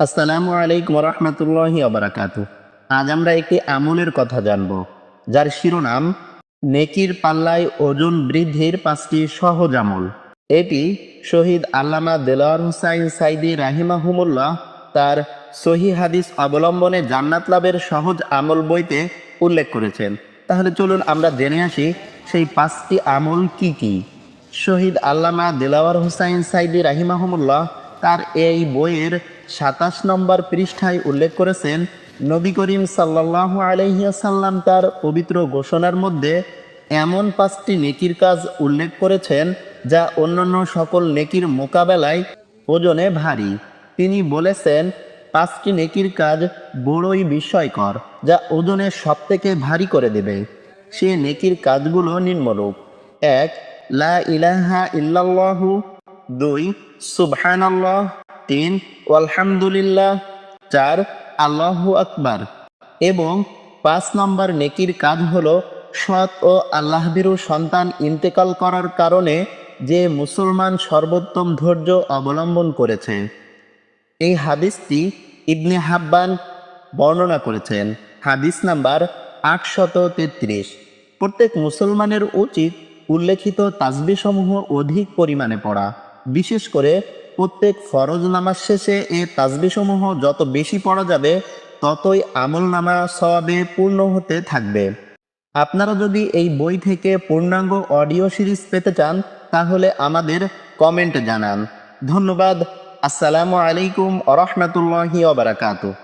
আসসালামু আলাইকুম রহমতুল্লাহি ওবারাকাতু। আজ আমরা একটি আমলের কথা জানব, যার শিরোনাম নেকির পাল্লায় ওজন বৃদ্ধির 5টি সহজ আমল। এটি শহীদ আল্লামা দেলোয়ার হোসাইন সাইদি রাহিমাহুমুল্লাহ তার সহি হাদিস অবলম্বনে জান্নাত লাভের সহজ আমল বইতে উল্লেখ করেছেন। তাহলে চলুন আমরা জেনে আসি সেই 5টি আমল কি কি। শহীদ আল্লামা দেলোয়ার হোসাইন সাইদি রাহিমাহুমুল্লাহ তার এই বইয়ের 27 নম্বর পৃষ্ঠায় উল্লেখ করেছেন, নবী করিম সাল্লাল্লাহু আলাইহি ওয়াসাল্লাম তার পবিত্র ঘোষণার মধ্যে এমন 5টি নেকির কাজ উল্লেখ করেছেন যা অন্যান্য সকল নেকির মোকাবেলায় ওজনে ভারী। তিনি বলেছেন, 5টি নেকির কাজ বড়ই বিস্ময়কর, যা ওজনে সবথেকে ভারী করে দেবে। সে নেকির কাজগুলো নিম্নরূপ: 1. লা ইলাহা ইল্লাল্লাহু, 2. সুবহানাল্লাহ, 3. আলহামদুলিল্লাহ, 4. আল্লাহু আকবার। এবং 5 নম্বর নেকির কাজ হলো সৎ ও আল্লাহভীরু সন্তান ইন্তেকাল করার কারণে যে মুসলমান সর্বোত্তম ধৈর্য অবলম্বন করেছে। এই হাদিসটি ইবনে হাব্বান বর্ণনা করেছেন। হাদিস নাম্বার 833। প্রত্যেক মুসলমানের উচিত উল্লেখিত তাসবিহসমূহ অধিক পরিমাণে পড়া। বিশেষ করে প্রত্যেক ফরজ নামাজ শেষে এই তাসবিহসমূহ যত বেশি পড়া যাবে, ততই আমল নামা সওয়াবে পূর্ণ হতে থাকবে। আপনারা যদি এই বই থেকে পূর্ণাঙ্গ অডিও সিরিজ পেতে চান, তাহলে আমাদের কমেন্টে জানান। ধন্যবাদ। আসসালামু আলাইকুম ওয়া রাহমাতুল্লাহি ওয়া বারাকাতুহু।